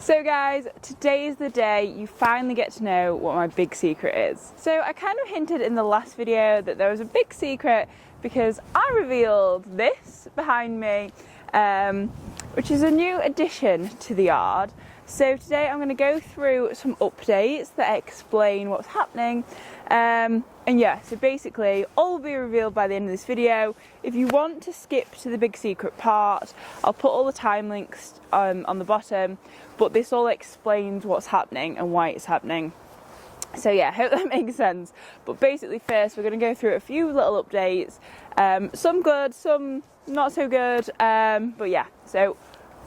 So guys, today is the day you finally get to know what my big secret is. So I kind of hinted in the last video that there was a big secret because I revealed this behind me, which is a new addition to the yard. So today I'm going to go through some updates that explain what's happening. And yeah, so basically all will be revealed by the end of this video. If you want to skip to the big secret part, I'll put all the time links on the bottom, but this all explains what's happening and why it's happening. So yeah, I hope that makes sense. But basically first we're going to go through a few little updates, some good, some not so good, but yeah, so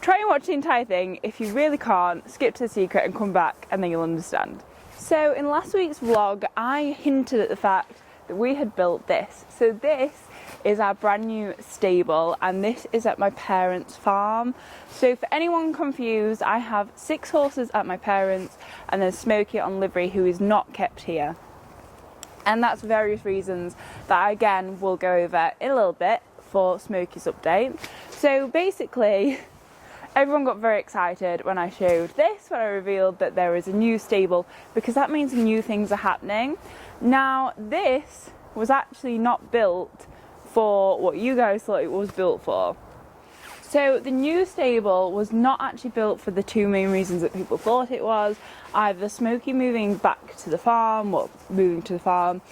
try and watch the entire thing. If you really can't, skip to the secret and come back and then you'll understand. So in last week's vlog, I hinted at the fact that we had built this. So this is our brand new stable and this is at my parents' farm. So for anyone confused, I have 6 horses at my parents and then Smokey on livery who is not kept here. And that's various reasons that I again will go over in a little bit for Smokey's update. So basically, everyone got very excited when I showed this, when I revealed that there is a new stable, because that means new things are happening. Now, this was actually not built for what you guys thought it was built for. So the new stable was not actually built for the 2 main reasons that people thought it was, either Smokey moving back to the farm, or moving to the farm,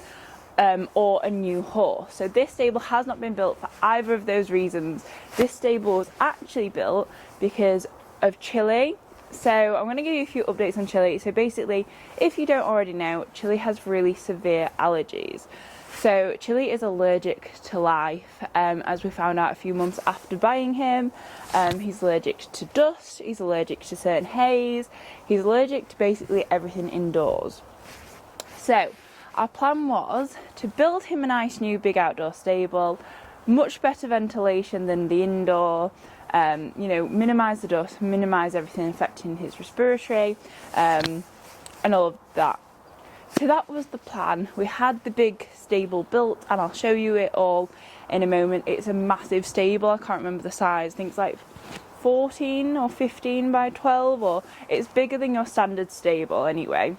or a new horse. So this stable has not been built for either of those reasons. This stable was actually built because of Chilli. So I'm going to give you a few updates on Chilli. So basically, if you don't already know, Chilli has really severe allergies. So Chilli is allergic to life, as we found out a few months after buying him. He's allergic to dust, he's allergic to certain haze, he's allergic to basically everything indoors. So our plan was to build him a nice new big outdoor stable, much better ventilation than the indoor, you know, minimise the dust, minimise everything affecting his respiratory, and all of that. So that was the plan. We had the big stable built and I'll show you it all in a moment. It's a massive stable, I can't remember the size, I think it's like 14 or 15 by 12, or it's bigger than your standard stable anyway,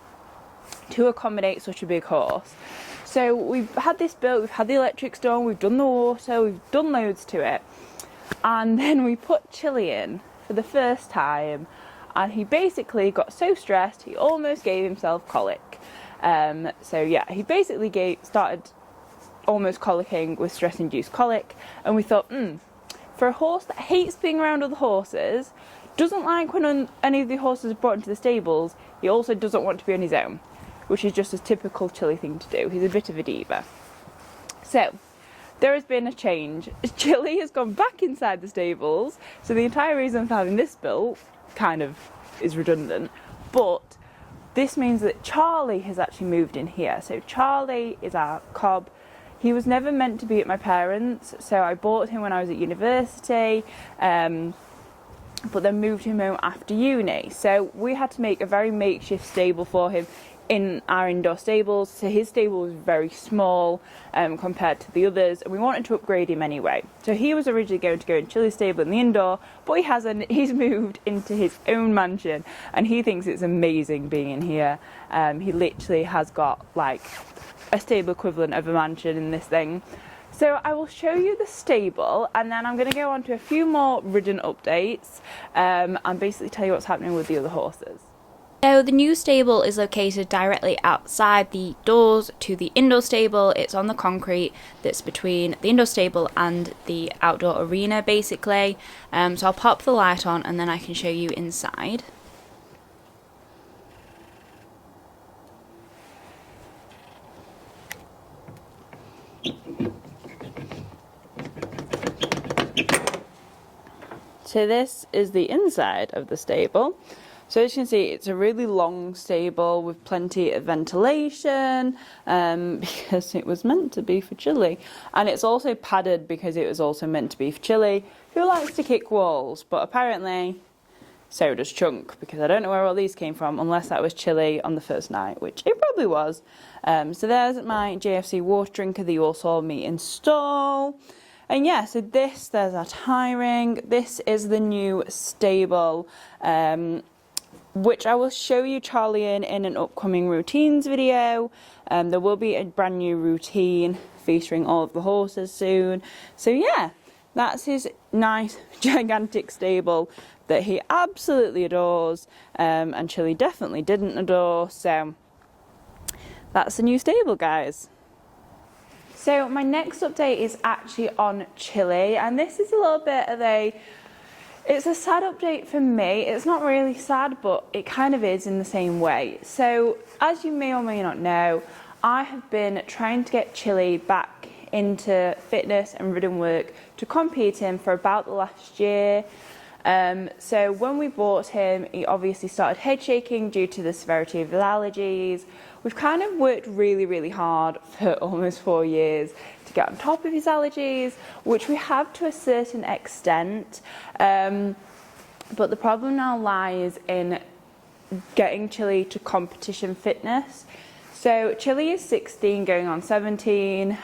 to accommodate such a big horse. So we've had this built, we've had the electrics done, we've done the water, we've done loads to it. And then we put Chilli in for the first time and he basically got so stressed he almost gave himself colic. So yeah, he basically started almost colicking with stress-induced colic, and we thought, for a horse that hates being around other horses, doesn't like when any of the horses are brought into the stables, he also doesn't want to be on his own, which is just a typical Chilli thing to do. He's a bit of a diva. So there has been a change. Chilli has gone back inside the stables, so the entire reason for having this built kind of is redundant, but this means that Charlie has actually moved in here. So Charlie is our cob. He was never meant to be at my parents', so I bought him when I was at university, but then moved him home after uni. So we had to make a very makeshift stable for him in our indoor stables. So his stable was very small compared to the others, and we wanted to upgrade him anyway. So he was originally going to go in Chilli's stable in the indoor, but he hasn't. He's moved into his own mansion and he thinks it's amazing being in here. He literally has got like a stable equivalent of a mansion in this thing. So I will show you the stable and then I'm going to go on to a few more ridden updates and basically tell you what's happening with the other horses. So the new stable is located directly outside the doors to the indoor stable. It's on the concrete that's between the indoor stable and the outdoor arena basically. So I'll pop the light on and then I can show you inside. So this is the inside of the stable. So as you can see, it's a really long stable with plenty of ventilation because it was meant to be for Chilli. And it's also padded because it was also meant to be for Chilli, who likes to kick walls. But apparently, so does Chunk, because I don't know where all these came from, unless that was Chilli on the first night, which it probably was. So there's my JFC water drinker that you all saw me install. And yeah, so there's our tie ring. This is the new stable. which I will show you Charlie in an upcoming routines video. There will be a brand new routine featuring all of the horses soon. So yeah, that's his nice gigantic stable that he absolutely adores, and Chilli definitely didn't adore. So that's the new stable, guys. So my next update is actually on Chilli, and this is a little bit of it's a sad update for me. It's not really sad, but it kind of is in the same way. So as you may or may not know, I have been trying to get Chilli back into fitness and ridden work to compete in for about the last year. So when we bought him, he obviously started head shaking due to the severity of his allergies. We've kind of worked really, really hard for almost 4 years to get on top of his allergies, which we have to a certain extent. But the problem now lies in getting Chilli to competition fitness. So Chilli is 16 going on 17.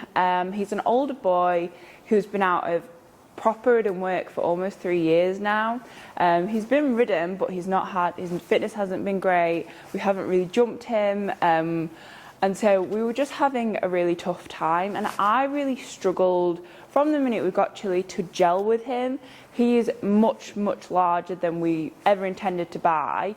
He's an older boy who's been out of proper ridden work for almost 3 years now. He's been ridden, but his fitness hasn't been great. We haven't really jumped him. And so we were just having a really tough time. And I really struggled from the minute we got Chilli to gel with him. He is much, much larger than we ever intended to buy.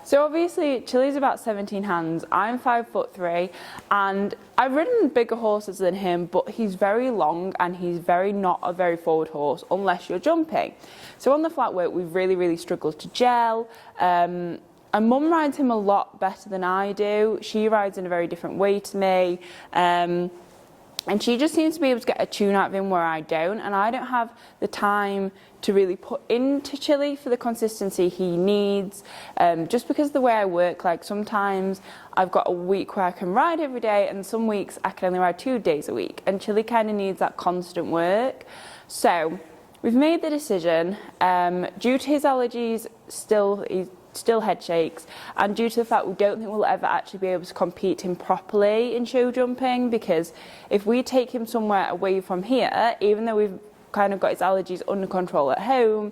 So obviously Chilli's about 17 hands, I'm 5'3", and I've ridden bigger horses than him, but he's very long and he's not a very forward horse unless you're jumping. So on the flat work we've really, really struggled to gel. And Mum rides him a lot better than I do. She rides in a very different way to me. And she just seems to be able to get a tune out of him where I don't, and I don't have the time to really put into Chilli for the consistency he needs, just because of the way I work. Like sometimes I've got a week where I can ride every day, and some weeks I can only ride 2 days a week, and Chilli kind of needs that constant work. So we've made the decision, due to his allergies, he's still head shakes, and due to the fact we don't think we'll ever actually be able to compete him properly in show jumping, because if we take him somewhere away from here, even though we've kind of got his allergies under control at home,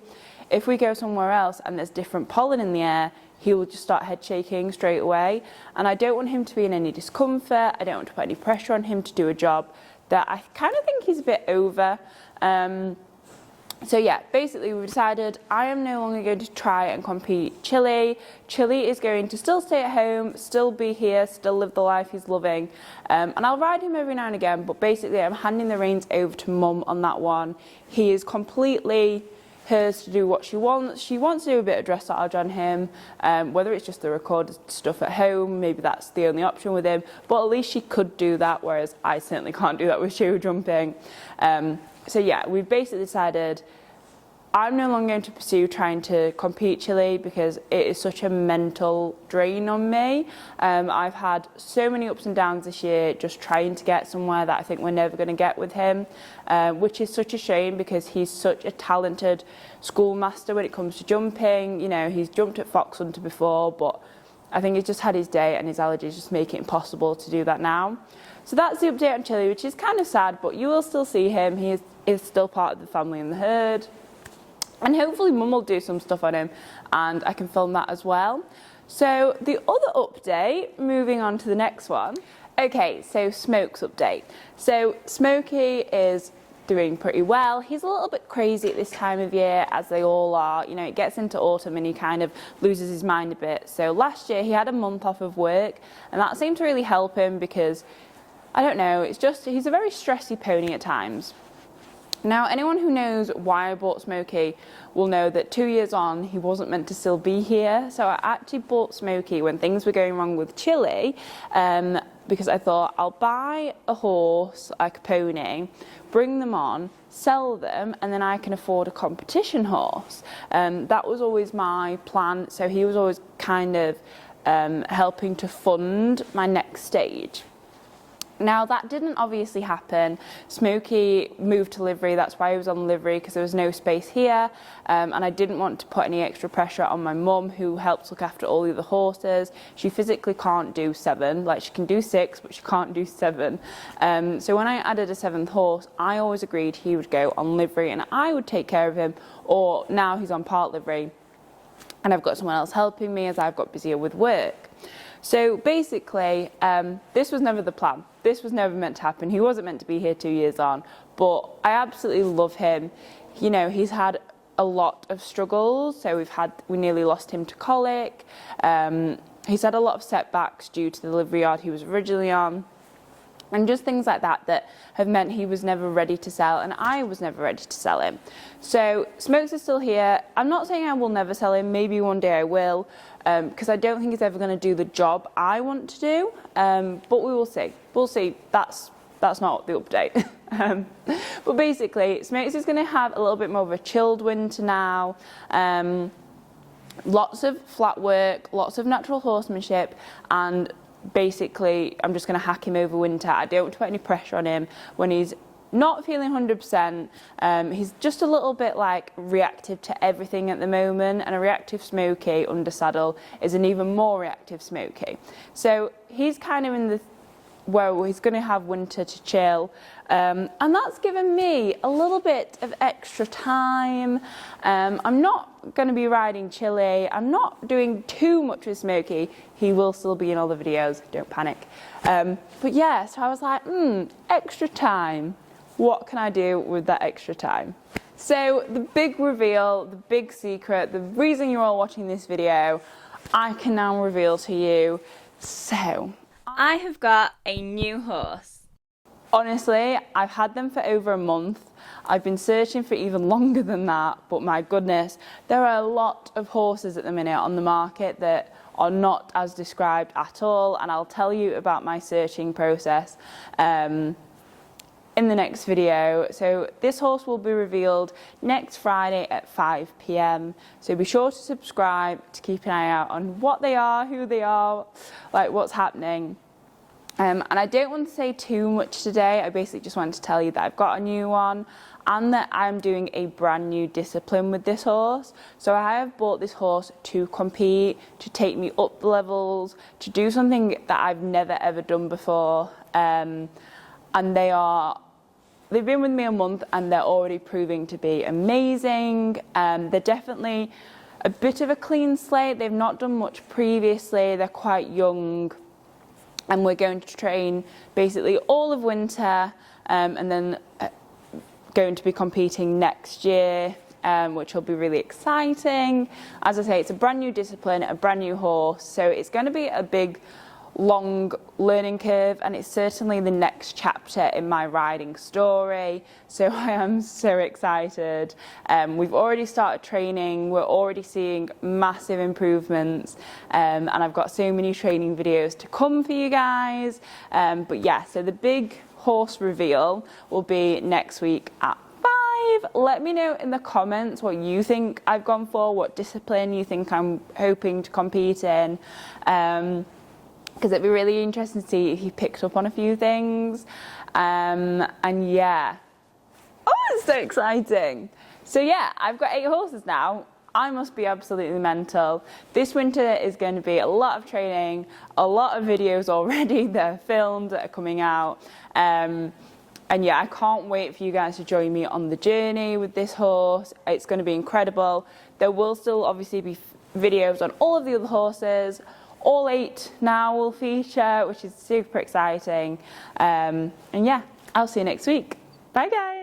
if we go somewhere else and there's different pollen in the air, he will just start head shaking straight away. And I don't want him to be in any discomfort. I don't want to put any pressure on him to do a job that I kind of think he's a bit over. So yeah, basically we decided I am no longer going to try and compete Chilli. Chilli is going to still stay at home, still be here, still live the life he's loving. And I'll ride him every now and again, but basically I'm handing the reins over to Mum on that one. He is completely hers to do what she wants. She wants to do a bit of dressage on him, whether it's just the recorded stuff at home, maybe that's the only option with him, but at least she could do that, whereas I certainly can't do that with show jumping. So yeah, we've basically decided I'm no longer going to pursue trying to compete Chilli because it is such a mental drain on me. I've had so many ups and downs this year just trying to get somewhere that I think we're never going to get with him, which is such a shame because he's such a talented schoolmaster when it comes to jumping. You know, he's jumped at Fox Hunter before, but I think he's just had his day and his allergies just make it impossible to do that now. So that's the update on Chilli, which is kind of sad, but you will still see him. He is still part of the family and the herd. And hopefully Mum will do some stuff on him and I can film that as well. So the other update, moving on to the next one. Okay, so Smoke's update. So Smokey is doing pretty well. He's a little bit crazy at this time of year, as they all are. You know, it gets into autumn and he kind of loses his mind a bit. So last year he had a month off of work and that seemed to really help him because, I don't know, it's just, he's a very stressy pony at times. Now, anyone who knows why I bought Smokey will know that 2 years on, he wasn't meant to still be here. So I actually bought Smokey when things were going wrong with Chilli, because I thought I'll buy a horse, like a pony, bring them on, sell them, and then I can afford a competition horse. That was always my plan. So he was always kind of helping to fund my next stage. Now that didn't obviously happen. Smokey moved to livery, that's why he was on livery, because there was no space here, and I didn't want to put any extra pressure on my mum who helps look after all the other horses. She physically can't do 7, like she can do 6 but she can't do 7. So when I added a 7th horse, I always agreed he would go on livery and I would take care of him, or now he's on part livery. and I've got someone else helping me as I've got busier with work. So basically, this was never the plan. This was never meant to happen. He wasn't meant to be here 2 years on, but I absolutely love him. You know, he's had a lot of struggles. So we nearly lost him to colic. He's had a lot of setbacks due to the delivery yard he was originally on, and just things like that that have meant he was never ready to sell, and I was never ready to sell him. So Smokes is still here. I'm not saying I will never sell him. Maybe one day I will, because I don't think he's ever going to do the job I want to do. But we will see. We'll see. That's not the update. But basically, Smokes is going to have a little bit more of a chilled winter now. Lots of flat work, lots of natural horsemanship, and basically I'm just going to hack him over winter. I don't want to put any pressure on him when he's not feeling 100%. He's just a little bit like reactive to everything at the moment, and a reactive Smokey under saddle is an even more reactive Smokey. So he's kind of in the where he's going to have winter to chill, and that's given me a little bit of extra time. I'm not going to be riding Chilli. I'm not doing too much with Smokey. He will still be in all the videos, don't panic. But yeah, so I was like, extra time. What can I do with that extra time? So the big reveal, the big secret, the reason you're all watching this video, I can now reveal to you. So I have got a new horse. Honestly, I've had them for over a month. I've been searching for even longer than that, but my goodness, there are a lot of horses at the minute on the market that are not as described at all, and I'll tell you about my searching process in the next video. So this horse will be revealed next Friday at 5 p.m. So be sure to subscribe to keep an eye out on what they are, who they are, like what's happening. And I don't want to say too much today. I basically just wanted to tell you that I've got a new one and that I'm doing a brand new discipline with this horse. So I have bought this horse to compete, to take me up the levels, to do something that I've never ever done before. And they've been with me a month and they're already proving to be amazing. They're definitely a bit of a clean slate. They've not done much previously. They're quite young. And we're going to train basically all of winter, and then going to be competing next year, which will be really exciting. As I say, it's a brand new discipline, a brand new horse, so it's going to be a big, long learning curve, and it's certainly the next chapter in my riding story. So I am so excited. We've already started training. We're already seeing massive improvements, and I've got so many training videos to come for you guys. But yeah, so the big horse reveal will be next week at 5. Let me know in the comments what you think I've gone for, what discipline you think I'm hoping to compete in. Because it'd be really interesting to see if he picked up on a few things. And yeah. Oh, it's so exciting. So yeah, I've got 8 horses now. I must be absolutely mental. This winter is going to be a lot of training, a lot of videos already that are filmed, that are coming out. And yeah, I can't wait for you guys to join me on the journey with this horse. It's going to be incredible. There will still obviously be videos on all of the other horses. All 8 now will feature, which is super exciting. And yeah, I'll see you next week. Bye guys.